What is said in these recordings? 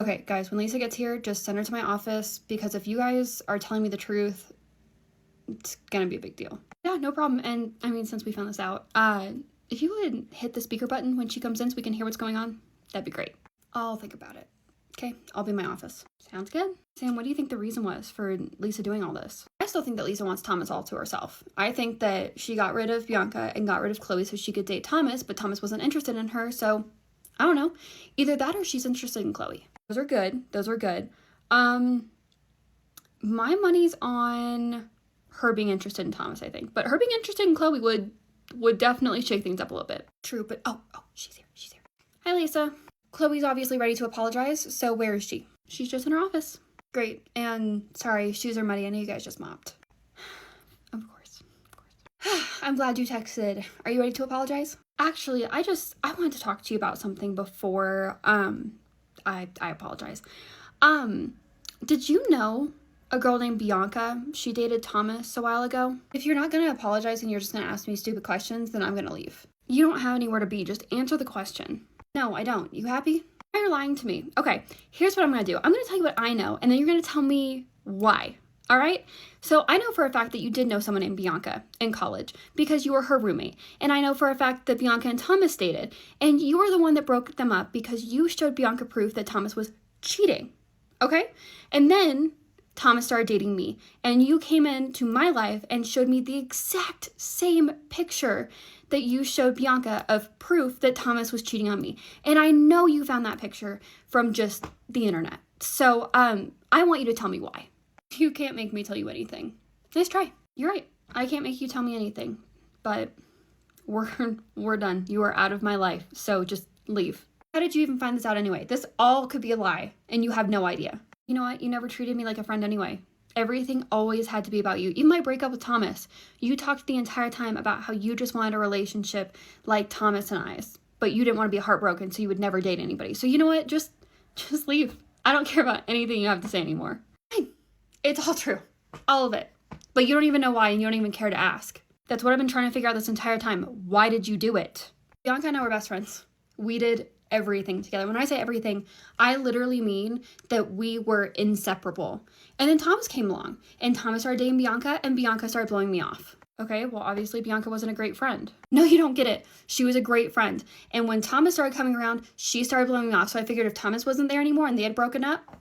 Okay, guys, when Lisa gets here, just send her to my office, because if you guys are telling me the truth, it's gonna be a big deal. Yeah, no problem. And I mean, since we found this out, if you would hit the speaker button when she comes in so we can hear what's going on, that'd be great. I'll think about it. Okay, I'll be in my office. Sounds good. Sam, what do you think the reason was for Lisa doing all this? I still think that Lisa wants Thomas all to herself. I think that she got rid of Bianca and got rid of Chloe so she could date Thomas, but Thomas wasn't interested in her, so I don't know. Either that or she's interested in Chloe. Those are good. Those were good. My money's on her being interested in Thomas, I think. But her being interested in Chloe would definitely shake things up a little bit. True, but oh, she's here. She's here. Hi, Lisa. Chloe's obviously ready to apologize, so where is she? She's just in her office. Great. And sorry, shoes are muddy. I know you guys just mopped. Of course. I'm glad you texted. Are you ready to apologize? Actually, I wanted to talk to you about something before I apologize. Did you know a girl named Bianca? She dated Thomas a while ago. If you're not going to apologize and you're just going to ask me stupid questions, then I'm going to leave. You don't have anywhere to be. Just answer the question. No, I don't. You happy? Why are you lying to me? Okay, here's what I'm going to do. I'm going to tell you what I know, and then you're going to tell me why. All right? So I know for a fact that you did know someone named Bianca in college because you were her roommate. And I know for a fact that Bianca and Thomas dated. And you were the one that broke them up because you showed Bianca proof that Thomas was cheating. Okay? And then Thomas started dating me. And you came into my life and showed me the exact same picture that you showed Bianca of proof that Thomas was cheating on me. And I know you found that picture from just the internet. So I want you to tell me why. You can't make me tell you anything. Nice try. You're right. I can't make you tell me anything. But we're done. You are out of my life. So just leave. How did you even find this out anyway? This all could be a lie, and you have no idea. You know what? You never treated me like a friend anyway. Everything always had to be about you. Even my breakup with Thomas. You talked the entire time about how you just wanted a relationship like Thomas and I's. But you didn't want to be heartbroken, so you would never date anybody. So you know what? Just leave. I don't care about anything you have to say anymore. Fine. It's all true. All of it. But you don't even know why, and you don't even care to ask. That's what I've been trying to figure out this entire time. Why did you do it? Bianca and I were best friends. We did everything together. When I say everything, I literally mean that we were inseparable. And then Thomas came along, and Thomas started dating Bianca, and Bianca started blowing me off. Okay, well, obviously Bianca wasn't a great friend. No, you don't get it. She was a great friend. And when Thomas started coming around, she started blowing me off. So I figured if Thomas wasn't there anymore and they had broken up,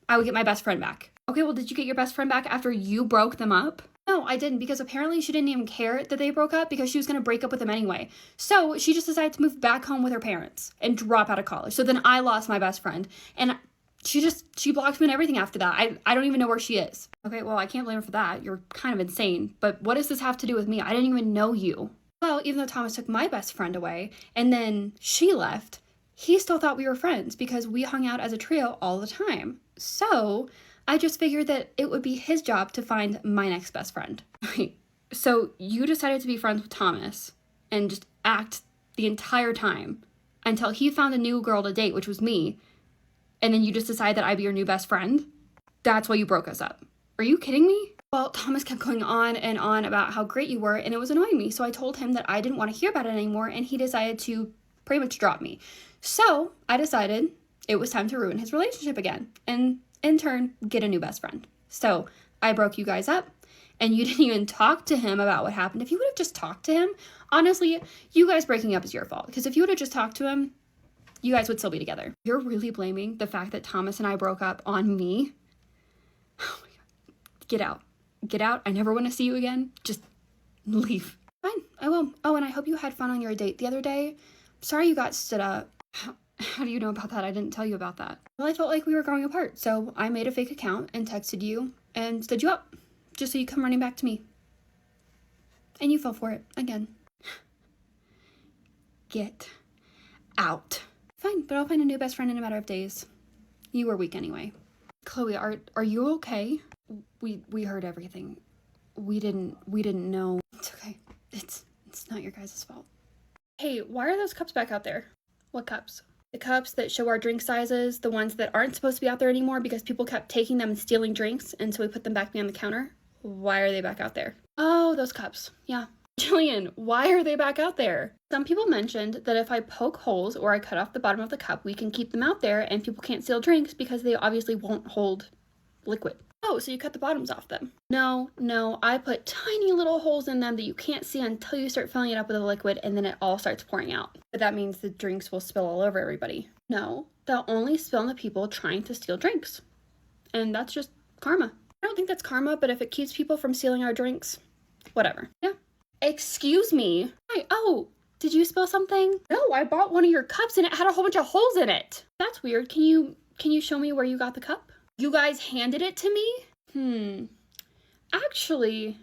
I would get my best friend back. Okay, well, did you get your best friend back after you broke them up? No, I didn't, because apparently she didn't even care that they broke up because she was going to break up with them anyway. So she just decided to move back home with her parents and drop out of college. So then I lost my best friend, and she blocked me and everything after that. I don't even know where she is. Okay, well, I can't blame her for that. You're kind of insane. But what does this have to do with me? I didn't even know you. Well, even though Thomas took my best friend away and then she left, he still thought we were friends because we hung out as a trio all the time. So I just figured that it would be his job to find my next best friend. So you decided to be friends with Thomas and just act the entire time until he found a new girl to date, which was me. And then you just decided that I'd be your new best friend? That's why you broke us up. Are you kidding me? Well, Thomas kept going on and on about how great you were, and it was annoying me. So I told him that I didn't want to hear about it anymore, and he decided to pretty much drop me. So I decided it was time to ruin his relationship again, and in turn, get a new best friend. So I broke you guys up, and you didn't even talk to him about what happened. If you would have just talked to him, honestly, you guys breaking up is your fault. Because if you would have just talked to him, you guys would still be together. You're really blaming the fact that Thomas and I broke up on me? Oh my God. Get out. Get out. I never want to see you again. Just leave. Fine, I will. Oh, and I hope you had fun on your date the other day. Sorry you got stood up. How do you know about that? I didn't tell you about that. Well, I felt like we were growing apart, so I made a fake account and texted you and stood you up just so you come running back to me. And you fell for it again. Get out. Fine, but I'll find a new best friend in a matter of days. You were weak anyway. Chloe, are you okay? We heard everything. We didn't know. It's okay. It's not your guys' fault. Hey, why are those cups back out there? What cups? The cups that show our drink sizes, the ones that aren't supposed to be out there anymore because people kept taking them and stealing drinks, and so we put them back behind the counter. Why are they back out there? Oh, those cups. Yeah, Jillian, why are they back out there? Some people mentioned that if I poke holes or I cut off the bottom of the cup, we can keep them out there and people can't steal drinks because they obviously won't hold liquid. Oh, so you cut the bottoms off them? No, I put tiny little holes in them that you can't see until you start filling it up with the liquid and then it all starts pouring out. But that means the drinks will spill all over everybody. No, they'll only spill on the people trying to steal drinks. And that's just karma. I don't think that's karma, but if it keeps people from stealing our drinks, whatever. Yeah. Excuse me. Hi. Oh, did you spill something? No, I bought one of your cups and it had a whole bunch of holes in it. That's weird. Can you show me where you got the cup? You guys handed it to me? Actually,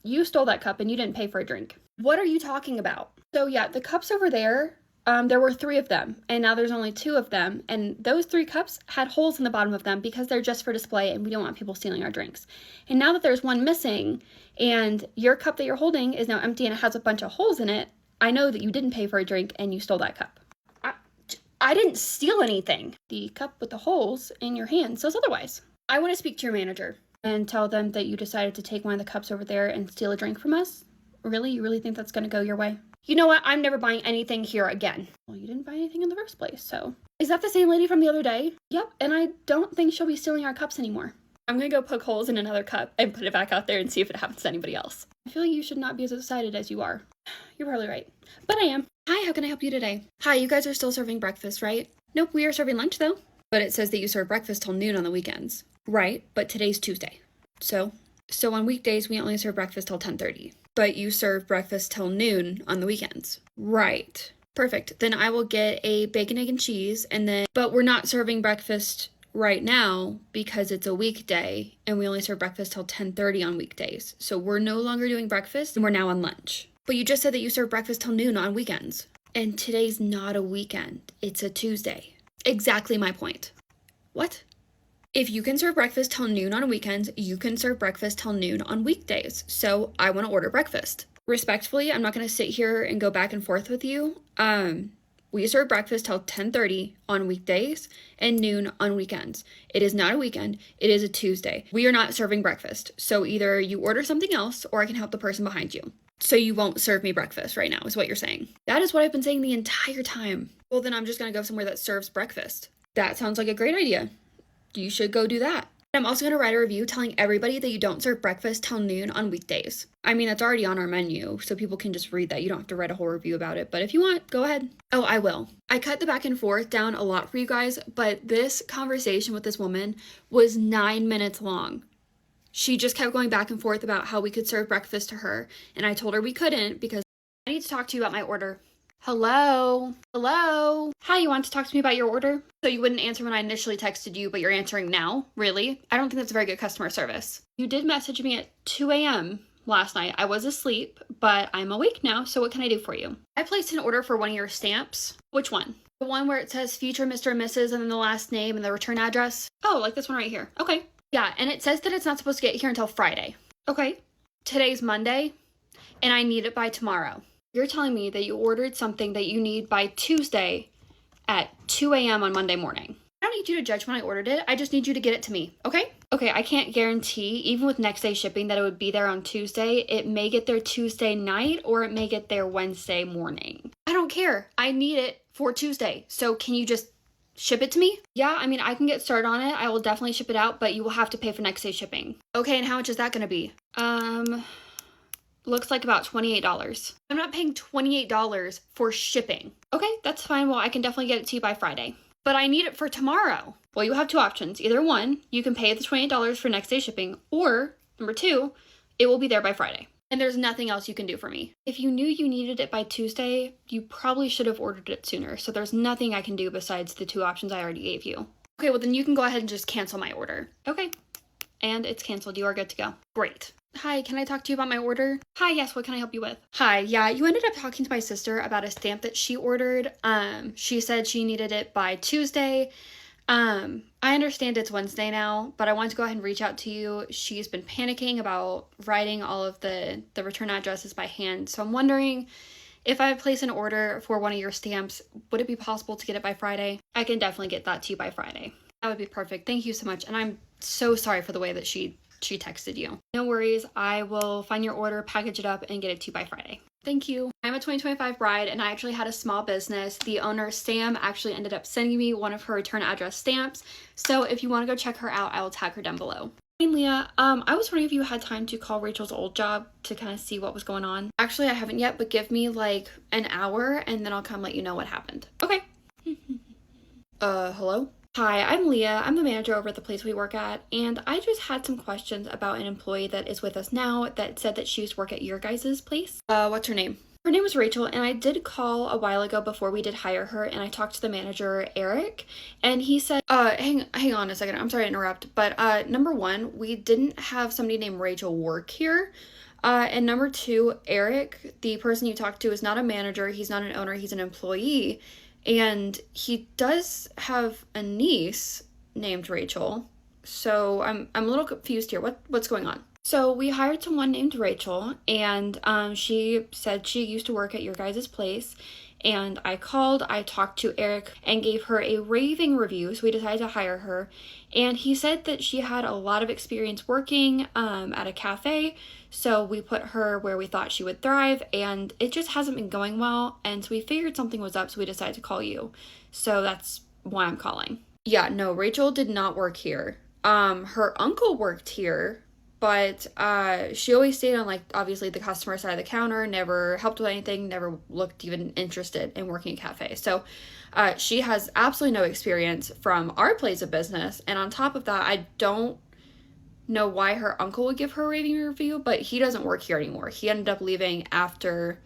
you stole that cup and you didn't pay for a drink. What are you talking about? So yeah, the cups over there, there were 3 of them, and now there's only 2 of them, and those 3 cups had holes in the bottom of them because they're just for display and we don't want people stealing our drinks. And now that there's one missing, and your cup that you're holding is now empty and it has a bunch of holes in it, I know that you didn't pay for a drink and you stole that cup. I didn't steal anything. The cup with the holes in your hand says otherwise. I want to speak to your manager and tell them that you decided to take one of the cups over there and steal a drink from us. Really? You really think that's going to go your way? You know what? I'm never buying anything here again. Well, you didn't buy anything in the first place, so. Is that the same lady from the other day? Yep, and I don't think she'll be stealing our cups anymore. I'm going to go poke holes in another cup and put it back out there and see if it happens to anybody else. I feel like you should not be as excited as you are. You're probably right. But I am. Hi, how can I help you today? Hi, you guys are still serving breakfast, right? Nope, we are serving lunch though. But it says that you serve breakfast till noon on the weekends. Right, but today's Tuesday. So on weekdays, we only serve breakfast till 10:30. But you serve breakfast till noon on the weekends. Right. Perfect. Then I will get a bacon, egg, and cheese, but we're not serving breakfast right now because it's a weekday and we only serve breakfast till 10:30 on weekdays. So we're no longer doing breakfast and we're now on lunch. But you just said that you serve breakfast till noon on weekends. And today's not a weekend. It's a Tuesday. Exactly my point. What? If you can serve breakfast till noon on weekends, you can serve breakfast till noon on weekdays. So I want to order breakfast. Respectfully, I'm not going to sit here and go back and forth with you. We serve breakfast till 10:30 on weekdays and noon on weekends. It is not a weekend. It is a Tuesday. We are not serving breakfast. So either you order something else or I can help the person behind you. So you won't serve me breakfast right now is what you're saying. That is what I've been saying the entire time. Well, then I'm just going to go somewhere that serves breakfast. That sounds like a great idea. You should go do that. I'm also going to write a review telling everybody that you don't serve breakfast till noon on weekdays. I mean, that's already on our menu, so people can just read that. You don't have to write a whole review about it, but if you want, go ahead. Oh, I will. I cut the back and forth down a lot for you guys, but this conversation with this woman was 9 minutes long. She just kept going back and forth about how we could serve breakfast to her, and I told her we couldn't because I need to talk to you about my order. Hello? Hi, you want to talk to me about your order? So you wouldn't answer when I initially texted you, but you're answering now? Really? I don't think that's a very good customer service. You did message me at 2 a.m. last night. I was asleep, but I'm awake now, so what can I do for you? I placed an order for one of your stamps. Which one? The one where it says future Mr. and Mrs. and then the last name and the return address? Oh, like this one right here. Okay. Yeah, and it says that it's not supposed to get here until Friday. Okay. Today's Monday, and I need it by tomorrow. You're telling me that you ordered something that you need by Tuesday at 2 a.m. on Monday morning. I don't need you to judge when I ordered it. I just need you to get it to me, okay? Okay, I can't guarantee, even with next day shipping, that it would be there on Tuesday. It may get there Tuesday night or it may get there Wednesday morning. I don't care. I need it for Tuesday. So can you just ship it to me? Yeah, I mean, I can get started on it. I will definitely ship it out, but you will have to pay for next day shipping. Okay, and how much is that going to be? Looks like about $28. I'm not paying $28 for shipping. Okay, that's fine. Well, I can definitely get it to you by Friday. But I need it for tomorrow. Well, you have 2 options. Either one, you can pay the $28 for next day shipping, or number 2, it will be there by Friday. And there's nothing else you can do for me. If you knew you needed it by Tuesday, you probably should have ordered it sooner. So there's nothing I can do besides the 2 options I already gave you. Okay, well then you can go ahead and just cancel my order. Okay. And it's canceled. You are good to go. Great. Hi, can I talk to you about my order? Hi, yes, what can I help you with? Hi, yeah, you ended up talking to my sister about a stamp that she ordered. She said she needed it by Tuesday. I understand it's Wednesday now, but I wanted to go ahead and reach out to you. She's been panicking about writing all of the return addresses by hand. So I'm wondering if I place an order for one of your stamps, would it be possible to get it by Friday? I can definitely get that to you by Friday. That would be perfect. Thank you so much. And I'm so sorry for the way that she she texted you. No worries, I will find your order, package it up, and get it to you by Friday. Thank you. I'm a 2025 bride and I actually had a small business. The owner, Sam, actually ended up sending me one of her return address stamps. So if you want to go check her out, I will tag her down below. Hey Leah, I was wondering if you had time to call Rachel's old job to kind of see what was going on. Actually, I haven't yet, but give me like an hour and then I'll come let you know what happened. Okay. Hello? Hi, I'm Leah. I'm the manager over at the place we work at, and I just had some questions about an employee that is with us now that said that she used to work at your guys' place. What's her name? Her name was Rachel, and I did call a while ago before we did hire her, and I talked to the manager, Eric, and he said, hang on a second, I'm sorry to interrupt, but, number one, we didn't have somebody named Rachel work here, and number two, Eric, the person you talked to, is not a manager, he's not an owner, he's an employee, and he does have a niece named Rachel, so I'm a little confused here. What's going on? So we hired someone named Rachel, and she said she used to work at your guys' place, and I talked to Eric and gave her a raving review, so we decided to hire her, and he said that she had a lot of experience working at a cafe, so we put her where we thought she would thrive, and it just hasn't been going well, and so we figured something was up, so we decided to call you. So that's why I'm calling. Yeah, no, Rachel did not work here. Her uncle worked here, but she always stayed on, like, obviously the customer side of the counter, never helped with anything, never looked even interested in working at a cafe. So she has absolutely no experience from our place of business, and on top of that, I don't know why her uncle would give her a raving review, but he doesn't work here anymore. He ended up leaving after,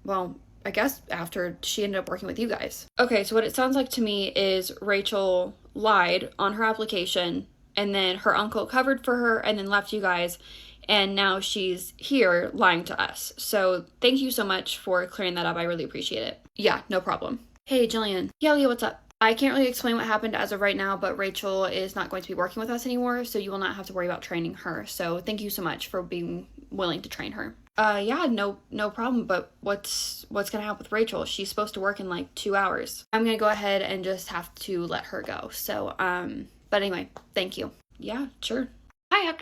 well, I guess after she ended up working with you guys. Okay, so what it sounds like to me is Rachel lied on her application, and then her uncle covered for her and then left you guys, and now she's here lying to us. So thank you so much for clearing that up. I really appreciate it. Yeah, no problem. Hey, Jillian. Yeah, Leah, what's up? I can't really explain what happened as of right now, but Rachel is not going to be working with us anymore, so you will not have to worry about training her. So thank you so much for being willing to train her. Yeah, no problem, but what's gonna happen with Rachel? She's supposed to work in like 2 hours. I'm gonna go ahead and just have to let her go. So, but anyway, thank you. Yeah, sure. Hi,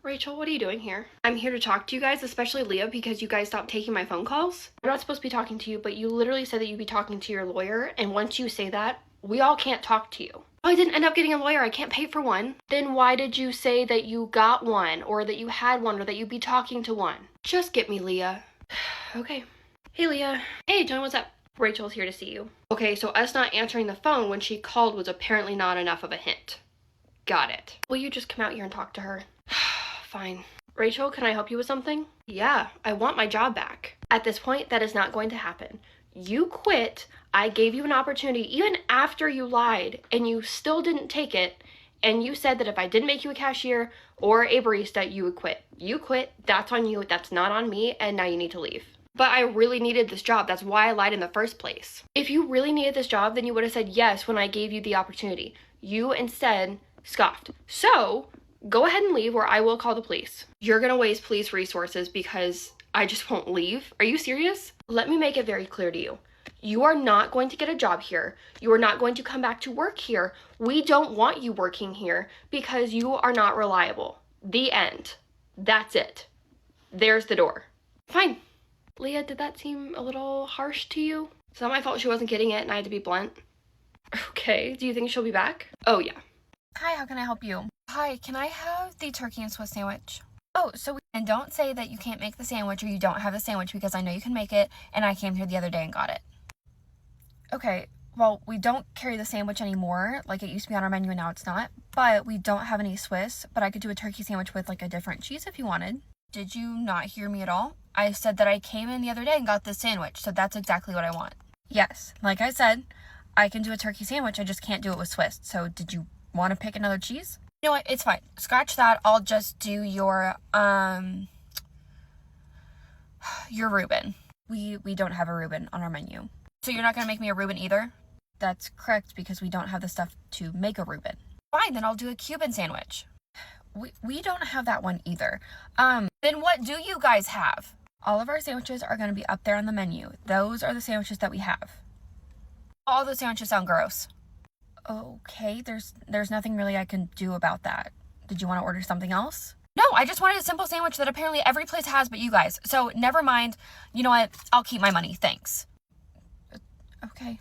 Rachel, what are you doing here? I'm here to talk to you guys, especially Leah, because you guys stopped taking my phone calls. I'm not supposed to be talking to you, but you literally said that you'd be talking to your lawyer, and once you say that, we all can't talk to you. Oh, I didn't end up getting a lawyer. I can't pay for one. Then why did you say that you got one, or that you had one, or that you'd be talking to one? Just get me, Leah. Okay. Hey, Leah. Hey, John, what's up? Rachel's here to see you. Okay, so us not answering the phone when she called was apparently not enough of a hint. Got it. Will you just come out here and talk to her? Fine. Rachel, can I help you with something? Yeah, I want my job back. At this point, that is not going to happen. You quit. I gave you an opportunity even after you lied, and you still didn't take it, and you said that if I didn't make you a cashier or a barista, you would quit. You quit. That's on you. That's not on me, and now you need to leave. But I really needed this job. That's why I lied in the first place. If you really needed this job, then you would have said yes when I gave you the opportunity. You instead scoffed. So go ahead and leave, or I will call the police. You're gonna waste police resources because I just won't leave. Are you serious? Let me make it very clear to you. You are not going to get a job here. You are not going to come back to work here. We don't want you working here because you are not reliable. The end. That's it. There's the door. Fine. Leah, did that seem a little harsh to you? It's not my fault she wasn't getting it and I had to be blunt. Okay, do you think she'll be back? Oh, yeah. Hi, how can I help you? Hi, can I have the turkey and Swiss sandwich? Oh, and don't say that you can't make the sandwich or you don't have the sandwich because I know you can make it and I came here the other day and got it. Okay, well, we don't carry the sandwich anymore. Like, it used to be on our menu and now it's not. But we don't have any Swiss, but I could do a turkey sandwich with, like, a different cheese if you wanted. Did you not hear me at all? I said that I came in the other day and got this sandwich, so that's exactly what I want. Yes, like I said, I can do a turkey sandwich, I just can't do it with Swiss. So did you want to pick another cheese? You know what, it's fine. Scratch that, I'll just do your Reuben. We don't have a Reuben on our menu. So you're not going to make me a Reuben either? That's correct, because we don't have the stuff to make a Reuben. Fine, then I'll do a Cuban sandwich. We don't have that one either. Then what do you guys have? All of our sandwiches are going to be up there on the menu. Those are the sandwiches that we have. All the sandwiches sound gross. Okay, there's nothing really I can do about that. Did you want to order something else? No, I just wanted a simple sandwich that apparently every place has but you guys. So never mind. You know what? I'll keep my money. Thanks. Okay.